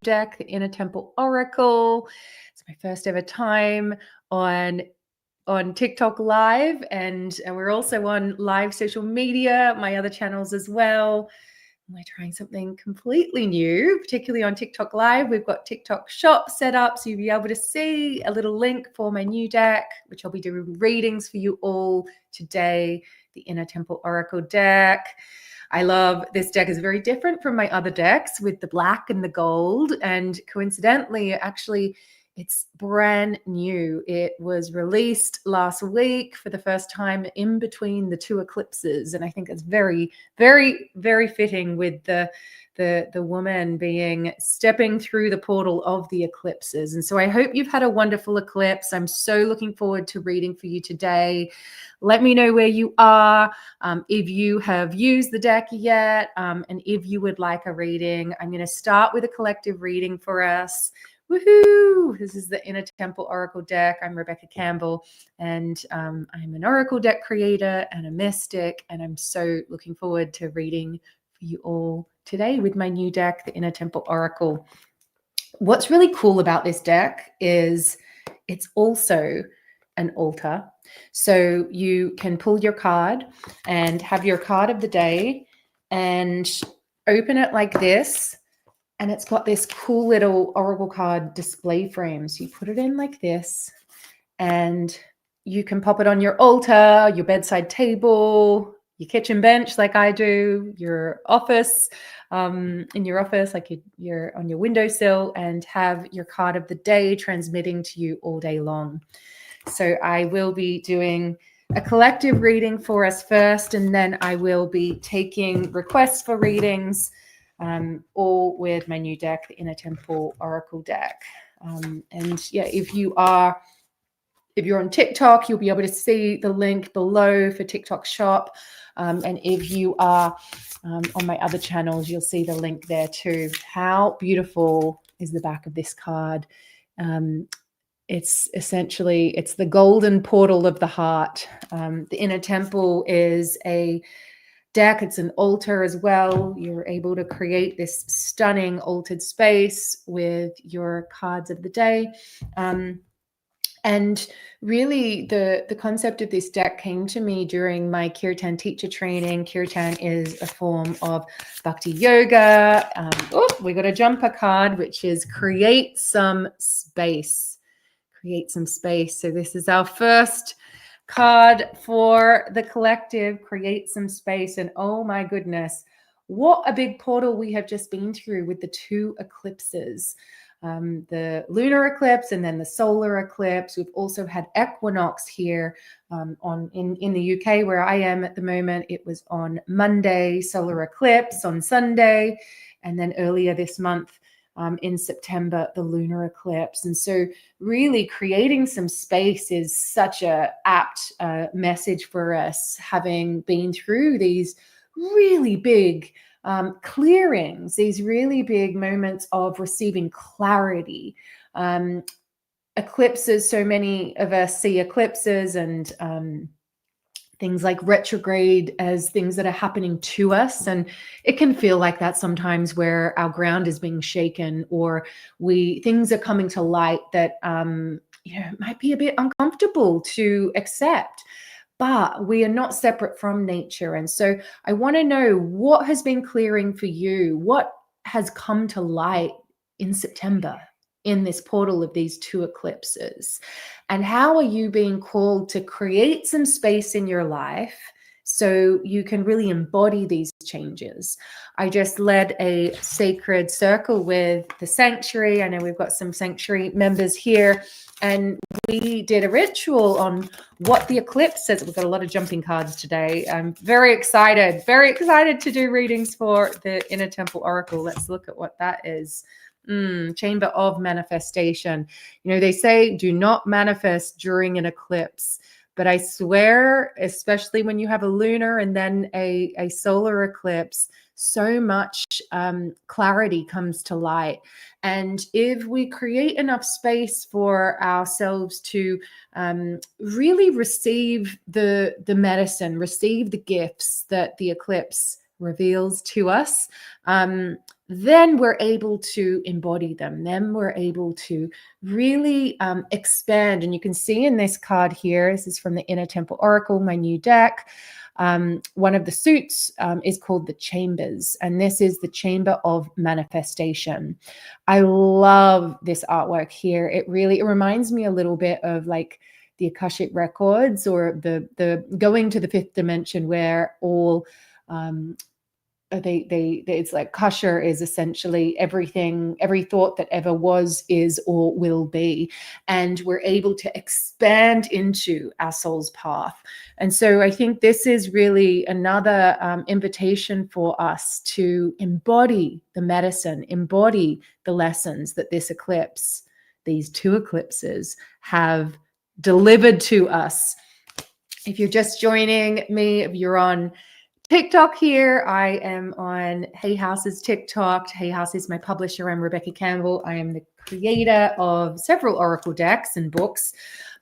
deck, the Inner Temple Oracle. It's my first ever time on TikTok Live, and we're also on live social media, my other channels as well. We're trying something completely new, particularly on TikTok Live. We've got TikTok Shop set up, so you'll be able to see a little link for my new deck, which I'll be doing readings for you all today, the Inner Temple Oracle deck. I love this deck. Is very different from my other decks with the black and the gold, and coincidentally, actually, it's brand new. It was released last week for the first time in between the two eclipses. And I think it's very, very, very fitting with the woman stepping through the portal of the eclipses. And so I hope you've had a wonderful eclipse. I'm so looking forward to reading for you today. Let me know where you are, if you have used the deck yet, and if you would like a reading. I'm going to start with a collective reading for us. Woohoo! This is the Inner Temple Oracle deck. I'm Rebecca Campbell, and I'm an Oracle deck creator and a mystic, and I'm so looking forward to reading for you all today with my new deck, the Inner Temple Oracle. What's really cool about this deck is it's also an altar. So you can pull your card and have your card of the day and open it like this. And it's got this cool little Oracle card display frame. So you put it in like this, and you can pop it on your altar, your bedside table, your kitchen bench like I do, your office, in your office, like you're on your windowsill, and have your card of the day transmitting to you all day long. So I will be doing a collective reading for us first, and then I will be taking requests for readings, all with my new deck, the Inner Temple Oracle deck. And yeah, if you're on TikTok, you'll be able to see the link below for TikTok Shop. And if you are on my other channels, you'll see the link there too. How beautiful is the back of this card? It's the golden portal of the heart. The Inner Temple is a deck. It's an altar as well. You're able to create this stunning altered space with your cards of the day. And really the concept of this deck came to me during my Kirtan teacher training. Kirtan is a form of bhakti yoga. We got a jumper card, which is create some space. Create some space. So this is our first card for the collective, create some space. And oh my goodness, what a big portal we have just been through with the two eclipses, the lunar eclipse and then the solar eclipse. We've also had equinox here in the UK where I am at the moment. It was on Monday, solar eclipse on Sunday, and then earlier this month, in September, the lunar eclipse. And so really creating some space is such a apt message for us, having been through these really big clearings, these really big moments of receiving clarity. Eclipses, so many of us see eclipses and things like retrograde as things that are happening to us. And it can feel like that sometimes, where our ground is being shaken, or things are coming to light that, might be a bit uncomfortable to accept, but we are not separate from nature. And so I want to know what has been clearing for you, what has come to light in September, in this portal of these two eclipses, and how are you being called to create some space in your life so you can really embody these changes. I just led a sacred circle with the sanctuary. I know we've got some sanctuary members here, and we did a ritual on what the eclipse says. We've got a lot of jumping cards today. I'm very excited to do readings for the Inner Temple Oracle. Let's look at what that is. Chamber of manifestation. They say do not manifest during an eclipse, but I swear, especially when you have a lunar and then a solar eclipse, so much clarity comes to light. And if we create enough space for ourselves to really receive the medicine, receive the gifts that the eclipse reveals to us, then we're able to embody them. Then we're able to really expand. And you can see in this card here, this is from the Inner Temple Oracle, my new deck. One of the suits is called the Chambers, and this is the Chamber of Manifestation. I love this artwork here. It reminds me a little bit of like the Akashic Records, or the going to the fifth dimension, where all it's like Kasha is essentially everything, every thought that ever was, is, or will be, and we're able to expand into our soul's path. And so I think this is really another invitation for us to embody the medicine, embody the lessons that this eclipse, these two eclipses, have delivered to us. If you're just joining me, if you're on TikTok here, I am on Hay House's TikTok. Hay House is my publisher. I'm Rebecca Campbell. I am the creator of several Oracle decks and books,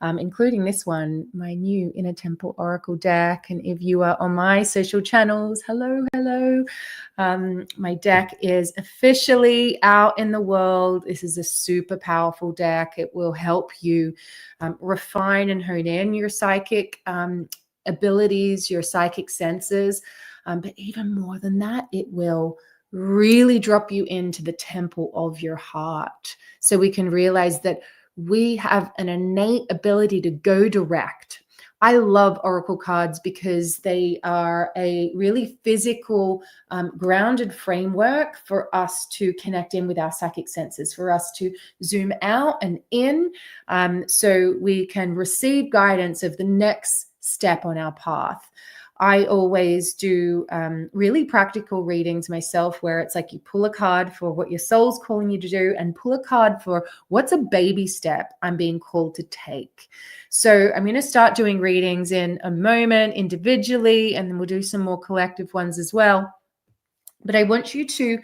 including this one, my new Inner Temple Oracle deck. And if you are on my social channels, hello. My deck is officially out in the world. This is a super powerful deck. It will help you refine and hone in your psychic abilities, your psychic senses, but even more than that, it will really drop you into the temple of your heart, so we can realize that we have an innate ability to go direct. I love oracle cards because they are a really physical, grounded framework for us to connect in with our psychic senses, for us to zoom out and in, so we can receive guidance of the next step on our path. I always do really practical readings myself, where it's like you pull a card for what your soul's calling you to do, and pull a card for what's a baby step I'm being called to take. So I'm going to start doing readings in a moment individually, and then we'll do some more collective ones as well. But I want you to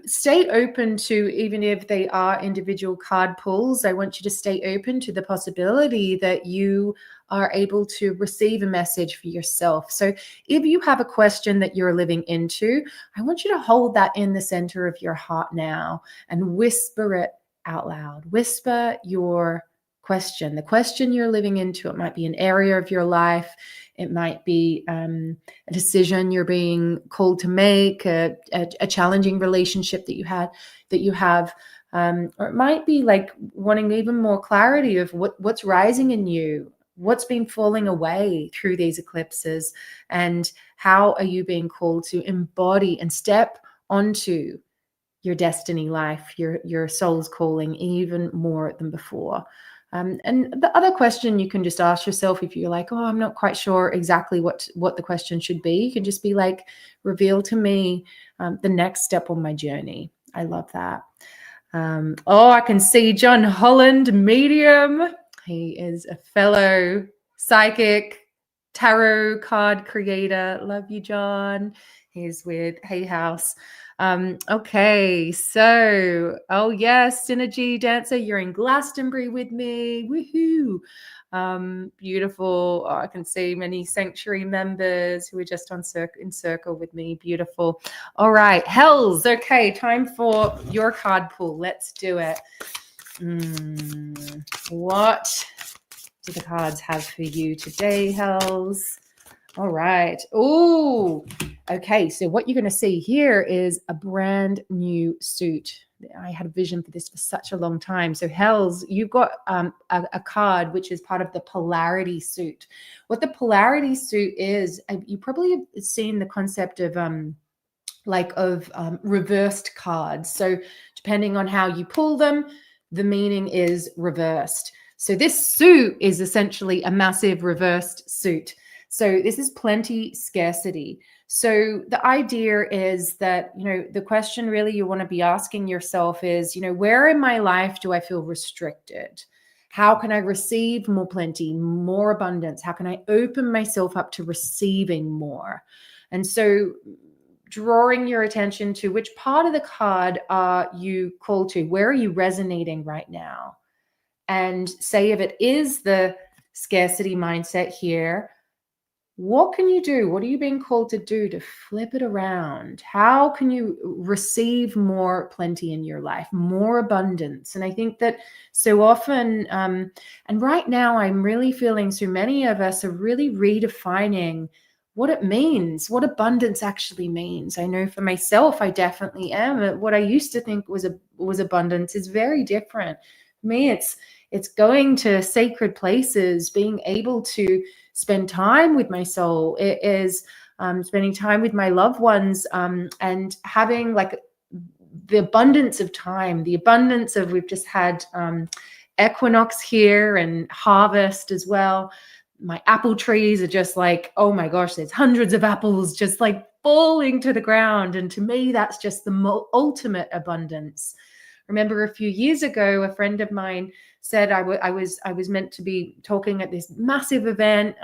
stay open to, even if they are individual card pulls, I want you to stay open to the possibility that you are able to receive a message for yourself. So if you have a question that you're living into, I want you to hold that in the center of your heart now and whisper it out loud. Whisper your question, the question you're living into. It might be an area of your life. It might be a decision you're being called to make, a challenging relationship that you have, or it might be like wanting even more clarity of what's rising in you, what's been falling away through these eclipses, and how are you being called to embody and step onto your destiny life, your soul's calling, even more than before. And the other question you can just ask yourself, if you're like, oh, I'm not quite sure exactly what the question should be, you can just be like, reveal to me the next step on my journey. I love that. I can see John Holland, medium. He is a fellow psychic, tarot card creator. Love you, John. He's with Hay House. Okay, so, oh yes, Synergy Dancer, you're in Glastonbury with me. Woohoo! Beautiful. Oh, I can see many Sanctuary members who are just in circle with me. Beautiful. All right, Hells. Okay, time for your card pull. Let's do it. What do the cards have for you today, Hells? All right. Oh, okay. So what you're going to see here is a brand new suit. I had a vision for this for such a long time. So Hells, you've got a card which is part of the polarity suit. What the polarity suit is, you probably have seen the concept of reversed cards. So depending on how you pull them, the meaning is reversed. So this suit is essentially a massive reversed suit. So this is plenty, scarcity. So the idea is that, the question really you want to be asking yourself is, where in my life do I feel restricted? How can I receive more plenty, more abundance? How can I open myself up to receiving more? And so drawing your attention to which part of the card are you called to? Where are you resonating right now? And say if it is the scarcity mindset here, what can you do? What are you being called to do to flip it around? How can you receive more plenty in your life, more abundance? And I think that so often, and right now, I'm really feeling so many of us are really redefining what it means, what abundance actually means. I know for myself, I definitely am. What I used to think was abundance is very different. For me, it's going to sacred places, being able to spend time with my soul. It is spending time with my loved ones, and having like the abundance of time, the abundance of, we've just had equinox here and harvest as well. My apple trees are just like, oh my gosh, there's hundreds of apples just like falling to the ground. And to me, that's just the ultimate abundance. Remember a few years ago, a friend of mine said I was meant to be talking at this massive event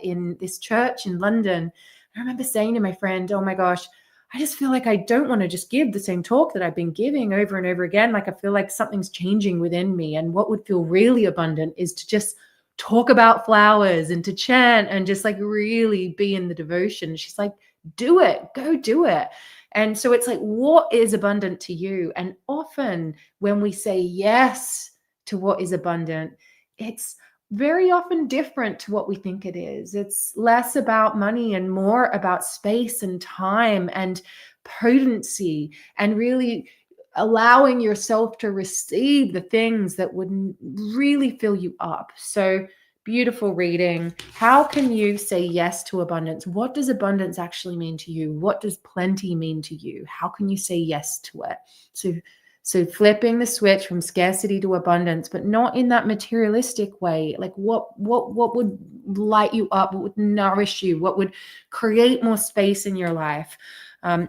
in this church in London. I remember saying to my friend, oh my gosh, I just feel like I don't want to just give the same talk that I've been giving over and over again. Like I feel like something's changing within me. And what would feel really abundant is to just talk about flowers and to chant and just like really be in the devotion. She's like, do it, go do it. And so it's like, what is abundant to you? And often when we say yes to what is abundant, it's very often different to what we think it is. It's less about money and more about space and time and potency, and really allowing yourself to receive the things that would really fill you up. So beautiful reading. How can you say yes to abundance? What does abundance actually mean to you? What does plenty mean to you? How can you say yes to it? So flipping the switch from scarcity to abundance, but not in that materialistic way. Like what would light you up? What would nourish you? What would create more space in your life?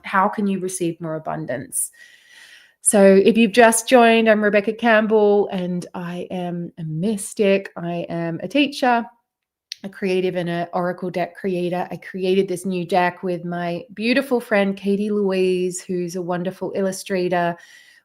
How can you receive more abundance? So if you've just joined, I'm Rebecca Campbell, and I am a mystic. I am a teacher, a creative, and an oracle deck creator. I created this new deck with my beautiful friend, Katie Louise, who's a wonderful illustrator.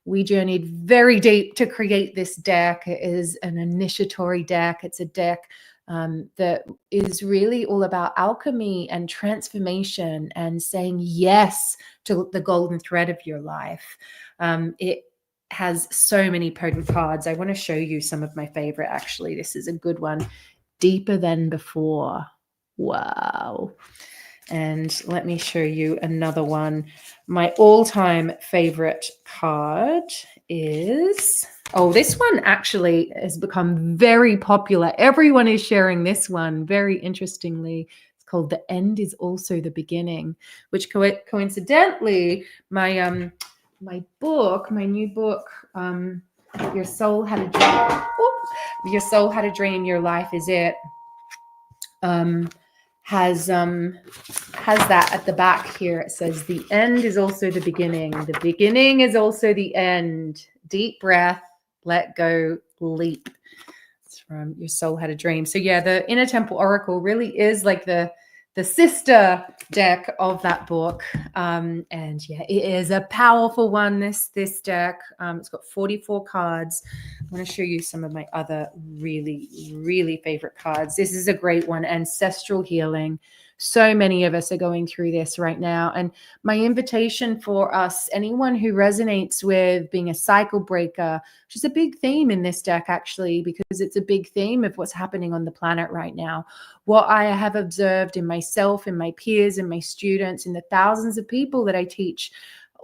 We journeyed very deep to create this deck. It is an initiatory deck. It's a deck that is really all about alchemy and transformation and saying yes to the golden thread of your life. It has so many potent cards. I want to show you some of my favorite, actually. This is a good one. Deeper Than Before. Wow. And let me show you another one. My all-time favorite card is, this one actually has become very popular. Everyone is sharing this one, very interestingly. It's called The End Is Also the Beginning, which coincidentally, my new book, Your Soul Had a Dream. Your Soul Had a Dream, Your Life Is It. Has that at the back here. It says the end is also the beginning. The beginning is also the end. Deep breath, let go, leap. It's from Your Soul Had a Dream. So yeah, the Inner Temple Oracle really is like the sister deck of that book. And yeah, it is a powerful one, this deck. It's got 44 cards. I'm going to show you some of my other really, really favorite cards. This is a great one, Ancestral Healing. So many of us are going through this right now. And my invitation for us, anyone who resonates with being a cycle breaker, which is a big theme in this deck, actually, because it's a big theme of what's happening on the planet right now. What I have observed in myself, in my peers, in my students, in the thousands of people that I teach.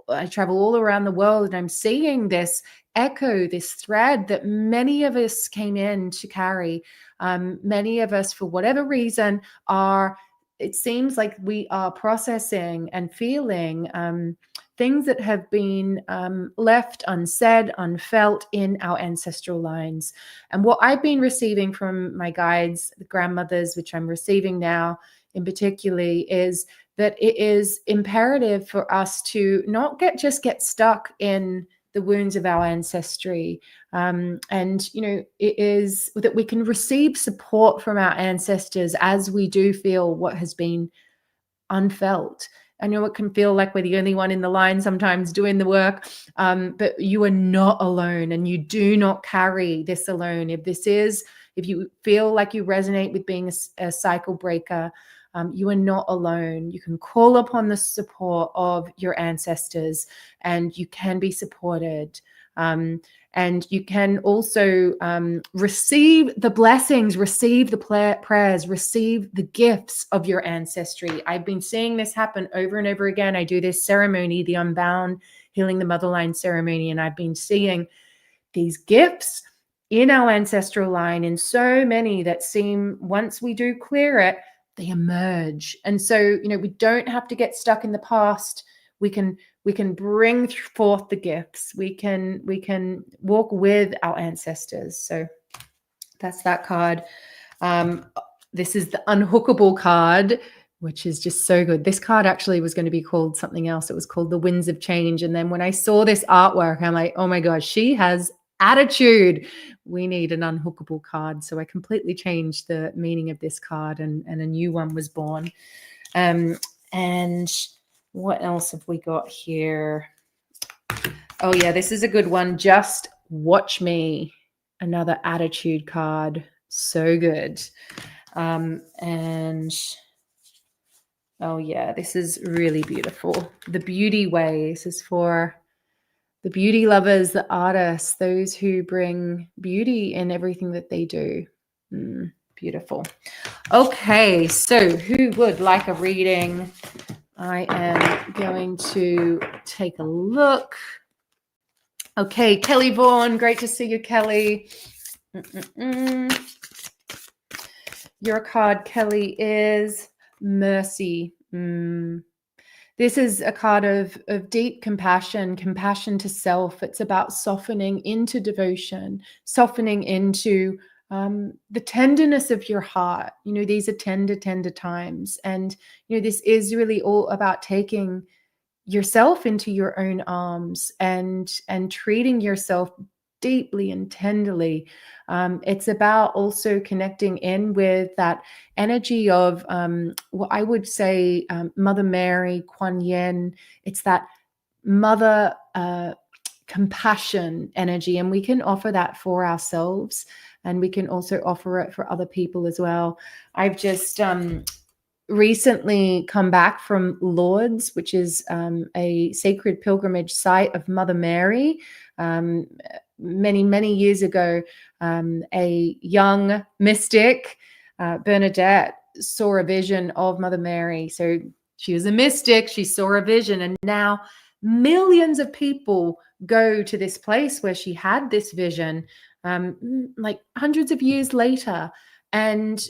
I travel all around the world, and I'm seeing this echo, this thread that many of us came in to carry. Many of us, for whatever reason, it seems like we are processing and feeling things that have been left unsaid, unfelt in our ancestral lines. And what I've been receiving from my guides, the grandmothers, which I'm receiving now in particularly, is that it is imperative for us to not get stuck in the wounds of our ancestry. And, it is that we can receive support from our ancestors as we do feel what has been unfelt. I know it can feel like we're the only one in the line sometimes doing the work, but you are not alone, and you do not carry this alone. If this is if you feel like you resonate with being a cycle breaker, you are not alone. You can call upon the support of your ancestors, and you can be supported. And you can also receive the blessings, receive the prayers, receive the gifts of your ancestry. I've been seeing this happen over and over again. I do this ceremony, the Unbound Healing the Motherline ceremony, and I've been seeing these gifts in our ancestral line, in so many that seem, once we do clear it, they emerge. And so, we don't have to get stuck in the past. We can bring forth the gifts. We can walk with our ancestors. So that's that card. This is the Unhookable card, which is just so good. This card actually was going to be called something else. It was called the Winds of Change. And then when I saw this artwork, I'm like, oh my gosh, she has attitude. We need an unhookable card. So I completely changed the meaning of this card, and a new one was born. And what else have we got here? Oh yeah, this is a good one. Just Watch Me. Another attitude card. So good. And oh yeah, this is really beautiful. The Beauty Way. This is for the beauty lovers, the artists, those who bring beauty in everything that they do. Beautiful. Okay, so who would like a reading? I am going to take a look. Okay, Kelly Vaughan, great to see you, Kelly. Your card, Kelly, is Mercy. This is a card of deep compassion to self. It's about softening into devotion, softening into the tenderness of your heart. These are tender times. And, this is really all about taking yourself into your own arms and treating yourself deeply and tenderly. It's about also connecting in with that energy of what I would say Mother Mary, Kuan Yin. It's that mother compassion energy, and we can offer that for ourselves, and we can also offer it for other people as well. I've just recently come back from Lourdes, which is a sacred pilgrimage site of Mother Mary. Many years ago, a young mystic, Bernadette, saw a vision of Mother Mary. So she was a mystic, she saw a vision, and now millions of people go to this place where she had this vision, like hundreds of years later. And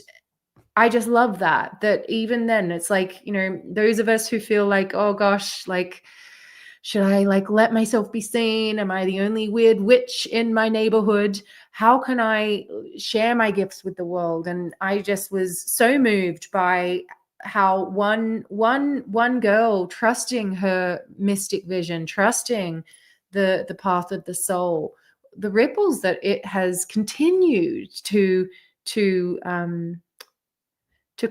I just love that even then, it's like, those of us who feel like, oh gosh, like, should I let myself be seen? Am I the only weird witch in my neighborhood? How can I share my gifts with the world? And I just was so moved by how one girl trusting her mystic vision, trusting the path of the soul, the ripples that it has continued to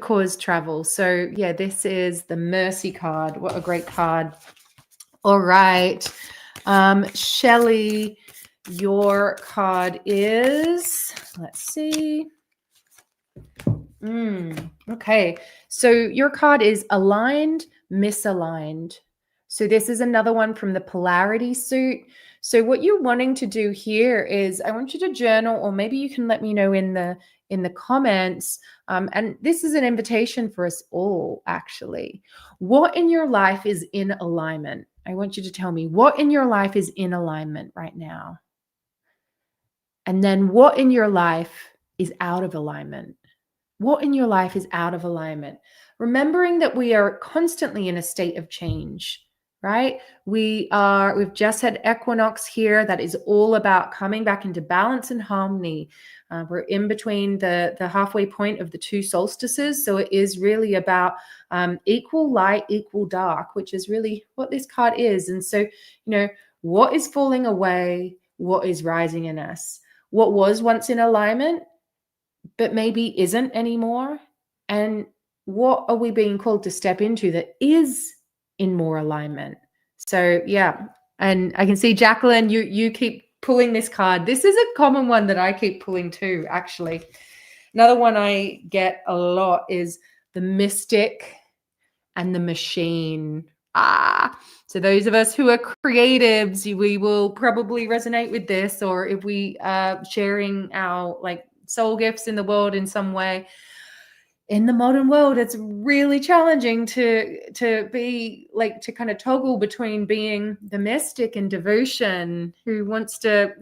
cause travel. So yeah, this is the Mercy card. What a great card. All right. Shelley, your card is, let's see. Okay. So your card is Aligned, Misaligned. So this is another one from the polarity suit. So what you're wanting to do here is, I want you to journal, or maybe you can let me know in the comments. And this is an invitation for us all, actually. What in your life is in alignment? I want you to tell me what in your life is in alignment right now. And then what in your life is out of alignment? What in your life is out of alignment? Remembering that we are constantly in a state of change, right? We've just had equinox here. That is all about coming back into balance and harmony. We're in between the halfway point of the two solstices. So it is really about equal light, equal dark, which is really what this card is. And so, what is falling away? What is rising in us? What was once in alignment, but maybe isn't anymore? And what are we being called to step into that is in more alignment? So yeah, and I can see Jacqueline, you keep pulling this card. This is a common one that I keep pulling too, actually. Another one I get a lot is the mystic and the machine. So those of us who are creatives, we will probably resonate with this, or if we are sharing our like soul gifts in the world in some way. In the modern world, it's really challenging to be like, to kind of toggle between being the mystic and devotion who wants to,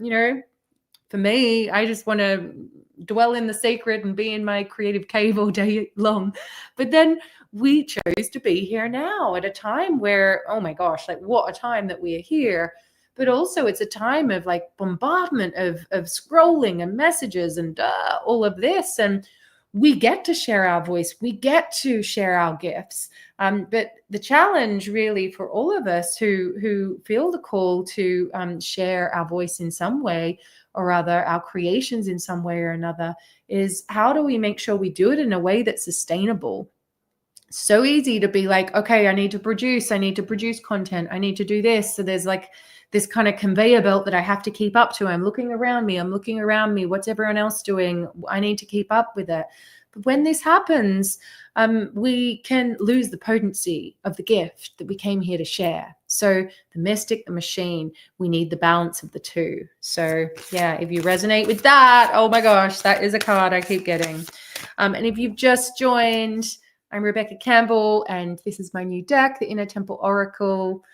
for me, I just want to dwell in the sacred and be in my creative cave all day long. But then we chose to be here now at a time where, oh my gosh, like what a time that we are here. But also it's a time of like bombardment of scrolling and messages and all of this. And we get to share our voice. We get to share our gifts. But the challenge really for all of us who feel the call to share our voice in some way or other, our creations in some way or another, is how do we make sure we do it in a way that's sustainable? So easy to be like, okay, I need to produce content. I need to do this. So there's like this kind of conveyor belt that I have to keep up to. I'm looking around me. What's everyone else doing? I need to keep up with it. But when this happens, we can lose the potency of the gift that we came here to share. So the mystic, the machine, we need the balance of the two. So yeah, if you resonate with that, oh my gosh, that is a card I keep getting. And if you've just joined, I'm Rebecca Campbell, and this is my new deck, the Inner Temple Oracle.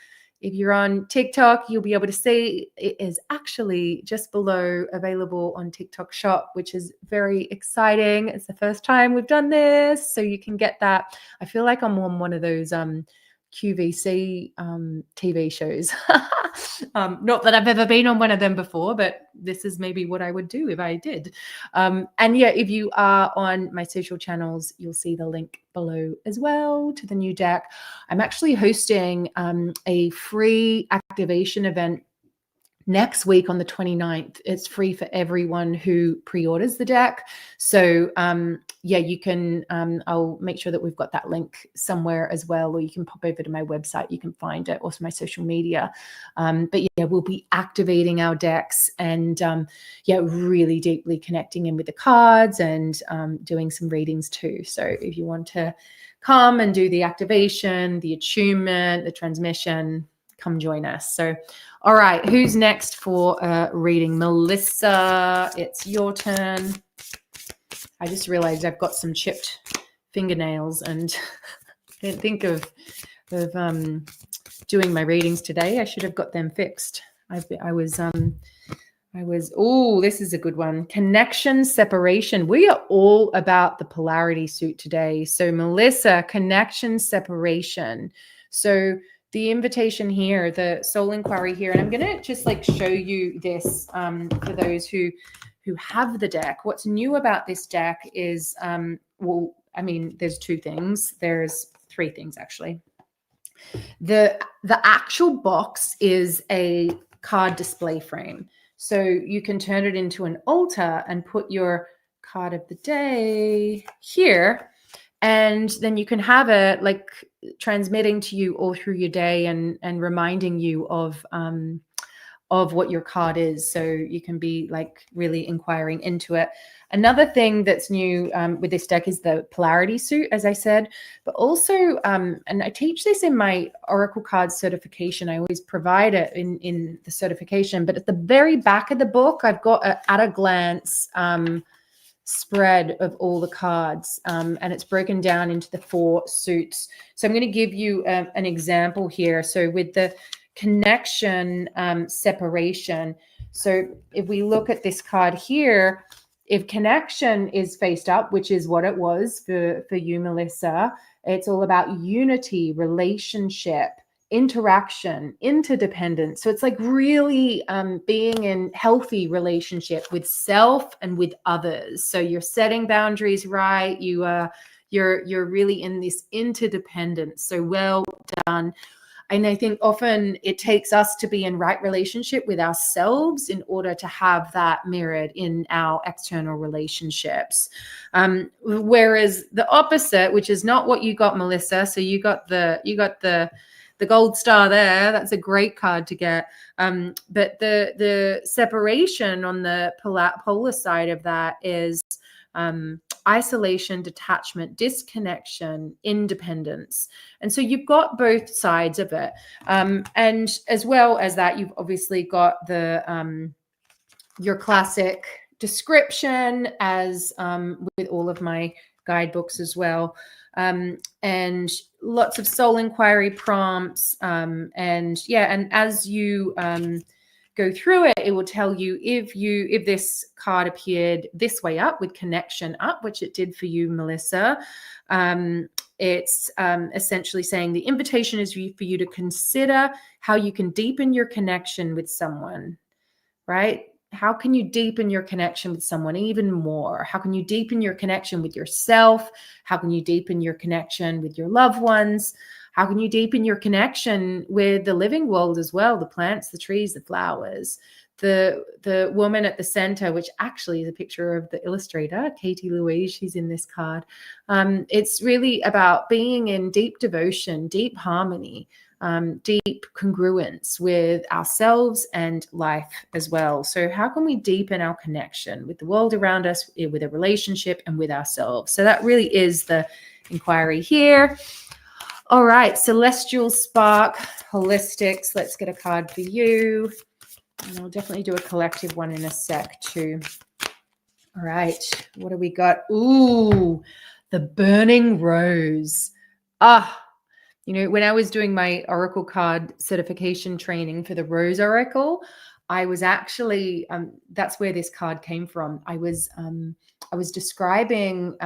If you're on TikTok, you'll be able to see it is actually just below, available on TikTok Shop, which is very exciting. It's the first time we've done this, so you can get that. I feel like I'm on one of those QVC TV shows. Not that I've ever been on one of them before, but this is maybe what I would do if I did. And yeah, if you are on my social channels, you'll see the link below as well to the new deck. I'm actually hosting a free activation event next week on the 29th. It's free for everyone who pre-orders the deck. So yeah, you can, I'll make sure that we've got that link somewhere as well, or you can pop over to my website. You can find it, also my social media. But yeah, we'll be activating our decks and yeah, really deeply connecting in with the cards and doing some readings too. So if you want to come and do the activation, the attunement, the transmission, come join us. So, all right, who's next for reading? Melissa, it's your turn. I just realized I've got some chipped fingernails and I didn't think of doing my readings today. I should have got them fixed. I was, oh, this is a good one. Connection, separation. We are all about the polarity suit today. So Melissa, connection, separation. So the invitation here, the soul inquiry here, and I'm going to just like show you this for those who have the deck. What's new about this deck is, well, I mean, there's two things. There's three things actually. The actual box is a card display frame. So you can turn it into an altar and put your card of the day here. And then you can have it like transmitting to you all through your day and reminding you of what your card is. So you can be like really inquiring into it. Another thing that's new with this deck is the polarity suit, as I said, but also, and I teach this in my Oracle card certification. I always provide it in the certification, but at the very back of the book, I've got an at a glance spread of all the cards, and it's broken down into the 4 suits. So I'm going to give you an example here. So with the connection, separation. So if we look at this card here, if connection is faced up, which is what it was for you, Melissa, it's all about unity, relationship, interaction, interdependence. So it's like really being in healthy relationship with self and with others. So you're setting boundaries right. You're really in this interdependence. So well done. And I think often it takes us to be in right relationship with ourselves in order to have that mirrored in our external relationships. Whereas the opposite, which is not what you got, Melissa. So you got the gold star there. That's a great card to get. But the separation on the polar side of that is isolation, detachment, disconnection, independence. And so you've got both sides of it. And as well as that, you've obviously got the your classic description, as with all of my guidebooks as well. And lots of soul inquiry prompts. And as you go through it, it will tell you if this card appeared this way up with connection up, which it did for you, Melissa. It's essentially saying the invitation is for you to consider how you can deepen your connection with someone, right? How can you deepen your connection with someone even more? How can you deepen your connection with yourself? How can you deepen your connection with your loved ones? How can you deepen your connection with the living world as well? The plants, the trees, the flowers, the woman at the center, which actually is a picture of the illustrator, Katie Louise. She's in this card. It's really about being in deep devotion, deep harmony, deep congruence with ourselves and life as well. So how can we deepen our connection with the world around us, with a relationship, and with ourselves? So that really is the inquiry here. All right, Celestial Spark, Holistics. Let's get a card for you. And I'll definitely do a collective one in a sec too. All right, what do we got? Ooh, the Burning Rose. You know, when I was doing my Oracle card certification training for the Rose Oracle, I was actually, that's where this card came from. I was describing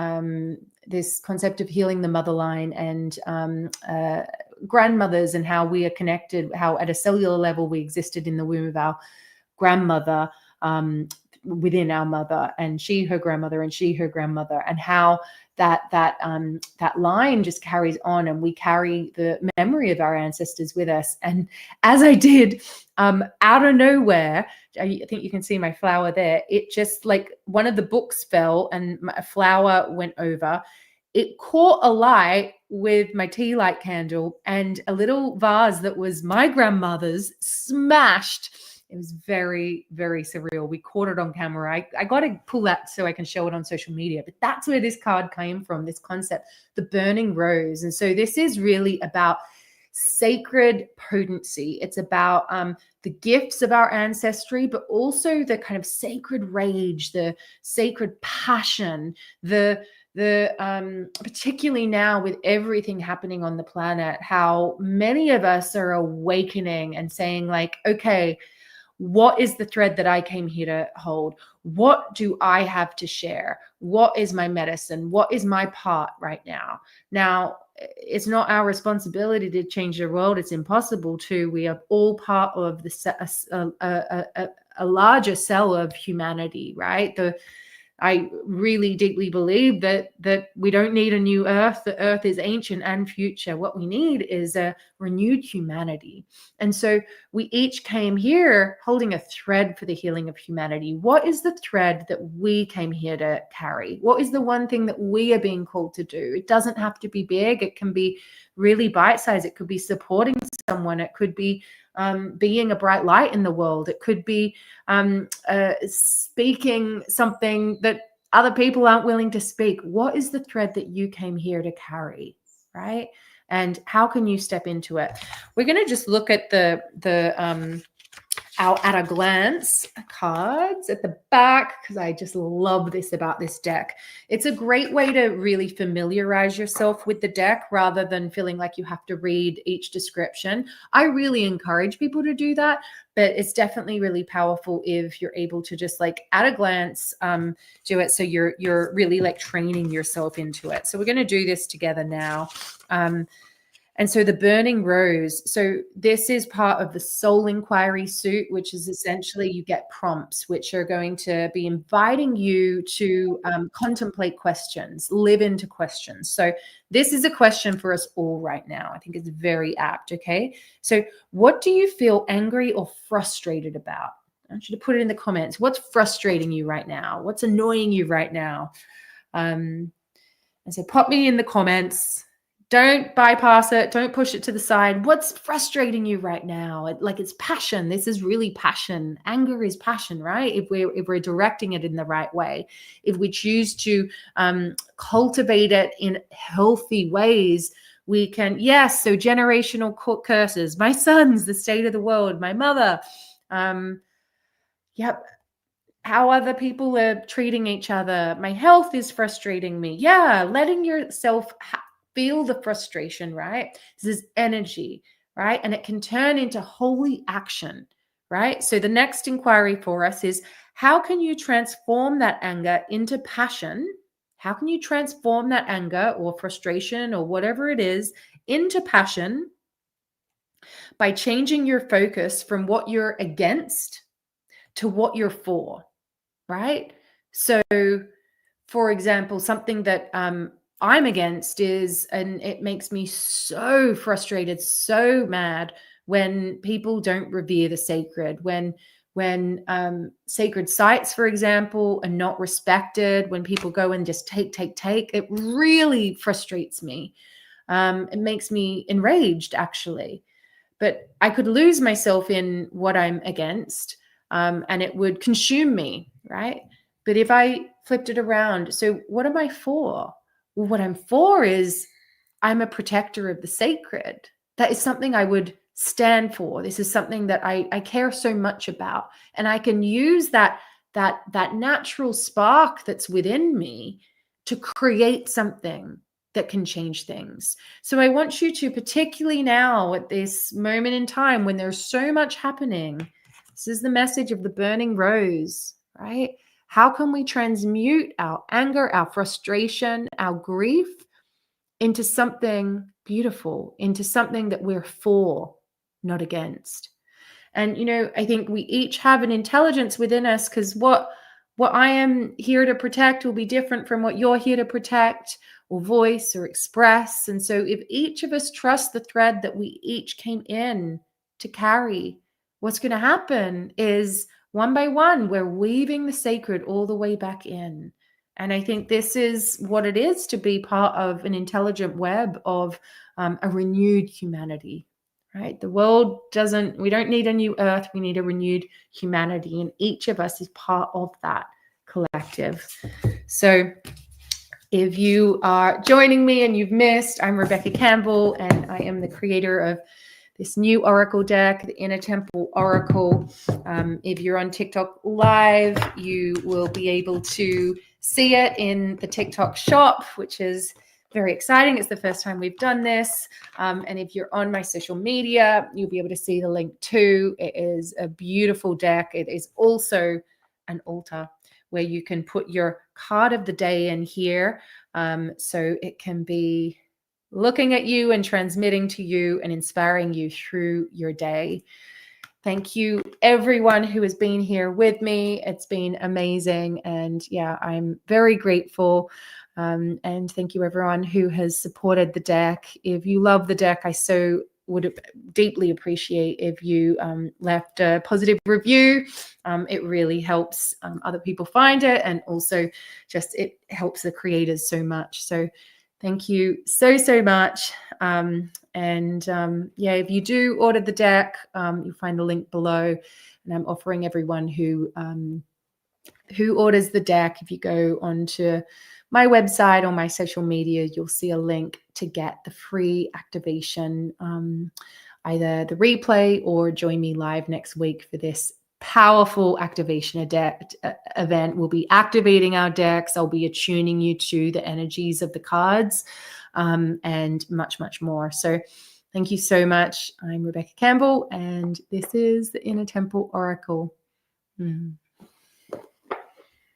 this concept of healing the mother line and grandmothers, and how we are connected, how at a cellular level we existed in the womb of our grandmother, within our mother, and she her grandmother, and she her grandmother, and how that line just carries on, and we carry the memory of our ancestors with us. And as I did, out of nowhere, I think you can see my flower there, it just, like, one of the books fell and a flower went over. It caught a light with my tea light candle, and a little vase that was my grandmother's smashed. It was very, very surreal. We caught it on camera. I got to pull that so I can show it on social media. But that's where this card came from, this concept, the Burning Rose. And so this is really about sacred potency. It's about the gifts of our ancestry, but also the kind of sacred rage, the sacred passion, the particularly now with everything happening on the planet, how many of us are awakening and saying, like, okay, what is the thread that I came here to hold? What do I have to share? What is my medicine? What is my part right now? Now, it's not our responsibility to change the world. It's impossible to. We are all part of a larger cell of humanity, right? I really deeply believe that we don't need a new earth. The earth is ancient and future. What we need is a renewed humanity. And so we each came here holding a thread for the healing of humanity. What is the thread that we came here to carry? What is the one thing that we are being called to do? It doesn't have to be big. It can be really bite-sized. It could be supporting someone. It could be being a bright light in the world. It could be speaking something that other people aren't willing to speak. What is the thread that you came here to carry, right? And how can you step into it? We're going to just look at our at a glance cards at the back, because I just love this about this deck. It's a great way to really familiarize yourself with the deck rather than feeling like you have to read each description. I really encourage people to do that, but it's definitely really powerful if you're able to just, like, at a glance do it, so you're really, like, training yourself into it. So we're going to do this together now. And so the Burning Rose, so this is part of the Soul Inquiry suit, which is essentially you get prompts, which are going to be inviting you to contemplate questions, live into questions. So this is a question for us all right now. I think it's very apt, okay? So what do you feel angry or frustrated about? I want you to put it in the comments. What's frustrating you right now? What's annoying you right now? And so pop me in the comments. Don't bypass it. Don't push it to the side. What's frustrating you right now? It's passion. This is really passion. Anger is passion, right? If we're directing it in the right way, if we choose to cultivate it in healthy ways, we can. Yes. So generational curses. My sons, the state of the world. My mother. Yep. How other people are treating each other. My health is frustrating me. Yeah, letting yourself feel the frustration, right? This is energy, right? And it can turn into holy action, right? So the next inquiry for us is, how can you transform that anger into passion? How can you transform that anger or frustration or whatever it is into passion by changing your focus from what you're against to what you're for? Right? So, for example, something that I'm against is, and it makes me so frustrated, so mad when people don't revere the sacred, when sacred sites, for example, are not respected, when people go and just take, it really frustrates me. It makes me enraged, actually. But I could lose myself in what I'm against, and it would consume me, right? But if I flipped it around, so what am I for? Well, what I'm for is, I'm a protector of the sacred. That is something I would stand for. This is something that I care so much about, and I can use that natural spark that's within me to create something that can change things. So I want you to, particularly now at this moment in time when there's so much happening, this is the message of the burning rose, right? How can we transmute our anger, our frustration, our grief into something beautiful, into something that we're for, not against? And, I think we each have an intelligence within us, because what I am here to protect will be different from what you're here to protect or voice or express. And so if each of us trust the thread that we each came in to carry, what's going to happen is, one by one, we're weaving the sacred all the way back in. And I think this is what it is to be part of an intelligent web of a renewed humanity. Right? The world we don't need a new earth. We need a renewed humanity. And each of us is part of that collective. So if you are joining me and you've missed, I'm Rebecca Campbell, and I am the creator of this new Oracle deck, the Inner Temple Oracle. If you're on TikTok Live, you will be able to see it in the TikTok shop, which is very exciting. It's the first time we've done this. And if you're on my social media, you'll be able to see the link too. It is a beautiful deck. It is also an altar where you can put your card of the day in here. So it can be looking at you and transmitting to you and inspiring you through your day. Thank you, everyone who has been here with me. It's been amazing. And yeah, I'm very grateful. And thank you, everyone who has supported the deck. If you love the deck, I so would deeply appreciate if you left a positive review. It really helps other people find it, and also just it helps the creators so much. So thank you so much. Yeah, if you do order the deck, you'll find the link below. And I'm offering everyone who orders the deck, if you go onto my website or my social media, you'll see a link to get the free activation, either the replay or join me live next week for this powerful activation event. We'll be activating our decks. I'll be attuning you to the energies of the cards, and much, much more. So thank you so much. I'm Rebecca Campbell, and this is the Inner Temple Oracle.